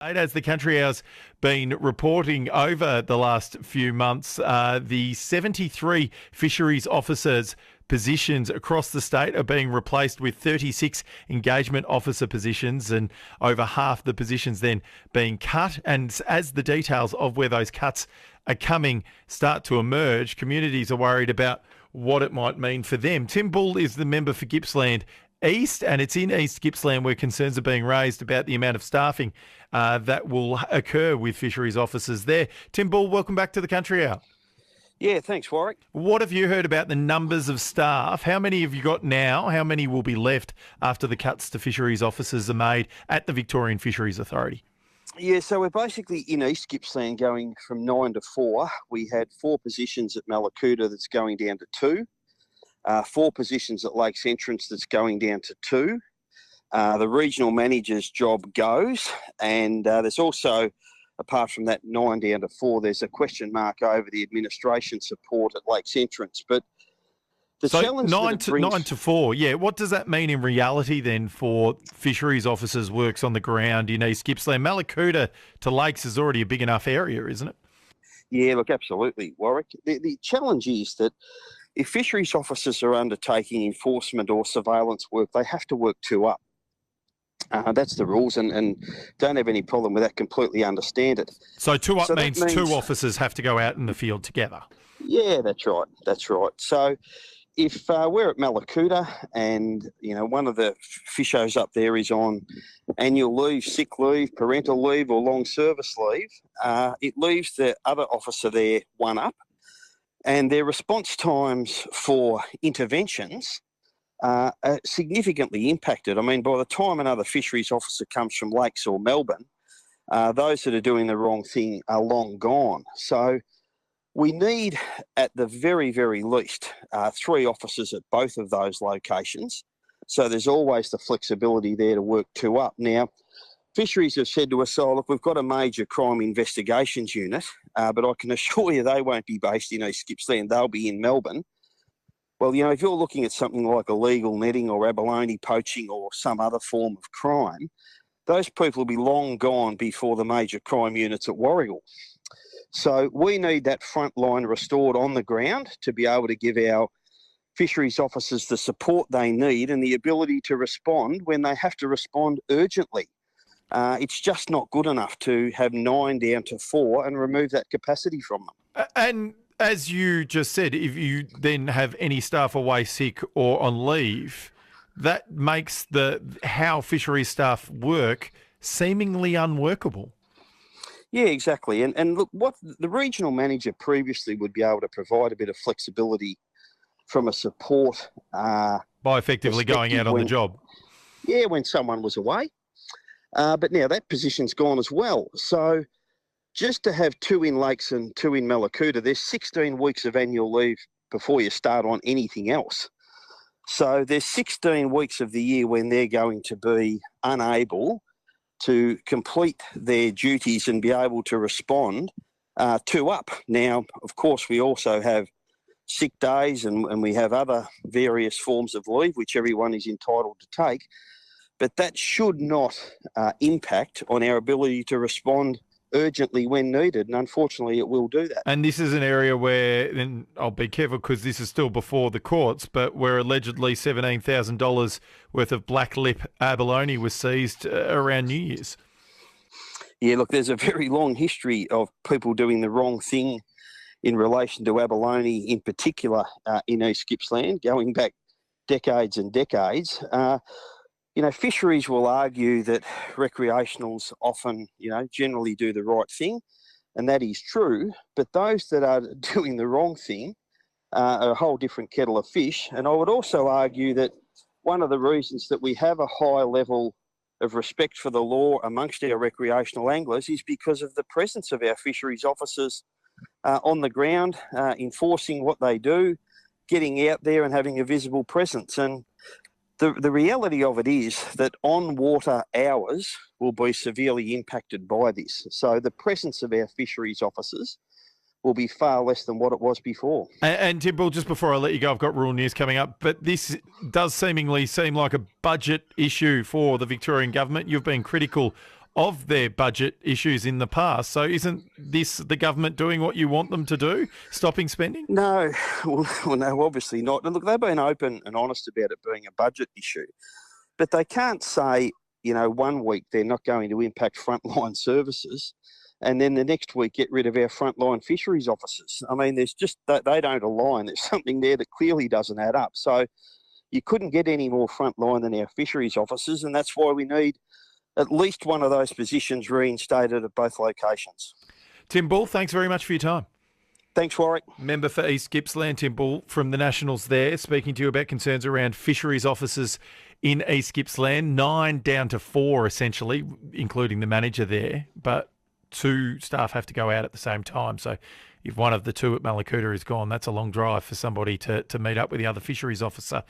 As the Country Hour's been reporting over the last few months, the 73 fisheries officers positions across the state are being replaced with 36 engagement officer positions, and over half the positions then being cut. And as the details of where those cuts are coming start to emerge, communities are worried about what it might mean for them. Tim Bull is the member for Gippsland East, and it's in East Gippsland where concerns are being raised about the amount of staffing that will occur with fisheries officers there. Tim Bull, welcome back to the Country Hour. Yeah, thanks, Warwick. What have you heard about the numbers of staff? How many have you got now? How many will be left after the cuts to fisheries officers are made at the Victorian Fisheries Authority? Yeah, so we're basically in East Gippsland going from 9 to 4. We had 4 positions at Mallacoota that's going down to 2. 4 positions at Lakes Entrance that's going down to 2. The regional manager's job goes, and there's also, apart from that 9 down to 4, there's a question mark over the administration support at Lakes Entrance. But the challenge 9 to 4, yeah. What does that mean in reality then for fisheries officers' works on the ground in East Gippsland? Mallacoota to Lakes is already a big enough area, isn't it? Yeah, look, absolutely, Warwick. The challenge is that if fisheries officers are undertaking enforcement or surveillance work, they have to work 2 up. That's the rules, and don't have any problem with that, completely understand it. So 2 up means 2 officers have to go out in the field together? Yeah, that's right. So if we're at Mallacoota and, one of the fishos up there is on annual leave, sick leave, parental leave or long service leave, it leaves the other officer there 1 up. And their response times for interventions are significantly impacted. I mean, by the time another fisheries officer comes from Lakes or Melbourne, those that are doing the wrong thing are long gone. So we need, at the very, very least, 3 officers at both of those locations. So there's always the flexibility there to work 2 up. Now, fisheries have said to us, look, we've got a major crime investigations unit, but I can assure you they won't be based in East Gippsland. They'll be in Melbourne. Well, if you're looking at something like illegal netting or abalone poaching or some other form of crime, those people will be long gone before the major crime units at Warwick. So we need that front line restored on the ground to be able to give our fisheries officers the support they need and the ability to respond when they have to respond urgently. It's just not good enough to have 9 down to 4 and remove that capacity from them. And as you just said, if you then have any staff away sick or on leave, that makes how fisheries staff work seemingly unworkable. Yeah, exactly. And look, what the regional manager previously would be able to provide a bit of flexibility from a support by effectively going out on the job. Yeah, when someone was away. But now that position's gone as well. So just to have 2 in Lakes and 2 in Mallacoota, there's 16 weeks of annual leave before you start on anything else. So there's 16 weeks of the year when they're going to be unable to complete their duties and be able to respond 2 up. Now, of course, we also have sick days and we have other various forms of leave, which everyone is entitled to take. But that should not impact on our ability to respond urgently when needed, and unfortunately it will do that. And this is an area where, and I'll be careful because this is still before the courts, but where allegedly $17,000 worth of black lip abalone was seized around New Year's. Yeah, look, there's a very long history of people doing the wrong thing in relation to abalone in particular in East Gippsland, going back decades and decades. Fisheries will argue that recreationals often, generally do the right thing, and that is true. But those that are doing the wrong thing are a whole different kettle of fish. And I would also argue that one of the reasons that we have a high level of respect for the law amongst our recreational anglers is because of the presence of our fisheries officers on the ground, enforcing what they do, getting out there and having a visible presence. And the reality of it is that on-water hours will be severely impacted by this. So the presence of our fisheries officers will be far less than what it was before. And Tim Bull, just before I let you go, I've got rural news coming up, but this does seemingly seem like a budget issue for the Victorian government. You've been critical of their budget issues in the past. So isn't this the government doing what you want them to do, stopping spending? No, well, no, obviously not. And look, they've been open and honest about it being a budget issue, but they can't say, 1 week they're not going to impact frontline services, and then the next week get rid of our frontline fisheries officers. I mean, they don't align. There's something there that clearly doesn't add up. So you couldn't get any more frontline than our fisheries officers, and that's why we need at least one of those positions reinstated at both locations. Tim Ball, thanks very much for your time. Thanks, Warwick. Member for East Gippsland, Tim Ball from the Nationals there, speaking to you about concerns around fisheries officers in East Gippsland. 9 down to 4, essentially, including the manager there. But 2 staff have to go out at the same time. So if one of the 2 at Mallacoota is gone, that's a long drive for somebody to meet up with the other fisheries officer.